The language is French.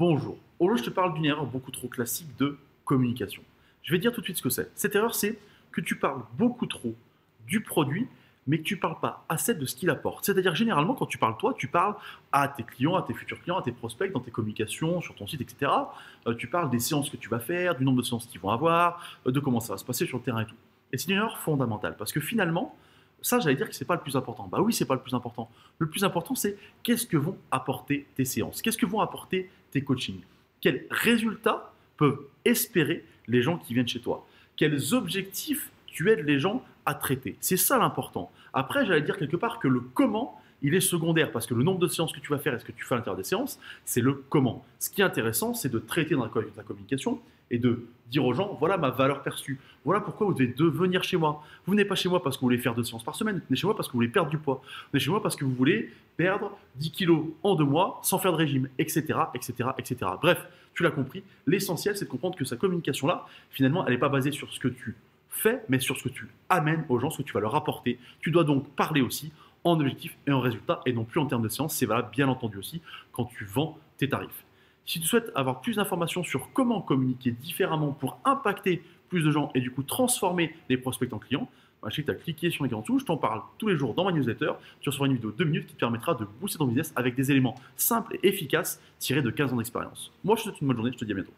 Bonjour. Aujourd'hui, je te parle d'une erreur beaucoup trop classique de communication. Je vais te dire tout de suite ce que c'est. Cette erreur, c'est que tu parles beaucoup trop du produit, mais que tu ne parles pas assez de ce qu'il apporte. C'est-à-dire, généralement, quand tu parles toi, tu parles à tes clients, à tes futurs clients, à tes prospects, dans tes communications, sur ton site, etc. Tu parles des séances que tu vas faire, du nombre de séances qu'ils vont avoir, de comment ça va se passer sur le terrain et tout. Et c'est une erreur fondamentale, parce que finalement, ça, j'allais dire que c'est pas le plus important. Bah oui, c'est pas le plus important. Le plus important, c'est qu'est-ce que vont apporter tes séances, qu'est-ce que vont apporter tes coachings, quels résultats peuvent espérer les gens qui viennent chez toi, quels objectifs tu aides les gens à traiter. C'est ça l'important. Après, j'allais dire quelque part que le comment, il est secondaire parce que le nombre de séances que tu vas faire et ce que tu fais à l'intérieur des séances, c'est le comment. Ce qui est intéressant, c'est de traiter dans ta communication et de dire aux gens, voilà ma valeur perçue, voilà pourquoi vous devez venir chez moi. Vous venez pas chez moi parce que vous voulez faire 2 séances par semaine, vous venez chez moi parce que vous voulez perdre du poids, vous venez chez moi parce que vous voulez perdre 10 kilos en 2 mois sans faire de régime, etc., etc., etc. Bref, tu l'as compris, l'essentiel c'est de comprendre que sa communication-là, finalement, elle n'est pas basée sur ce que tu fais, mais sur ce que tu amènes aux gens, ce que tu vas leur apporter. Tu dois donc parler aussi en objectif et en résultat, et non plus en termes de séance. C'est valable, bien entendu, aussi quand tu vends tes tarifs. Si tu souhaites avoir plus d'informations sur comment communiquer différemment pour impacter plus de gens et du coup transformer les prospects en clients, je sais que tu as cliqué sur l'écran en dessous, je t'en parle tous les jours dans ma newsletter. Tu recevras une vidéo de 2 minutes qui te permettra de booster ton business avec des éléments simples et efficaces tirés de 15 ans d'expérience. Moi, je te souhaite une bonne journée, je te dis à bientôt.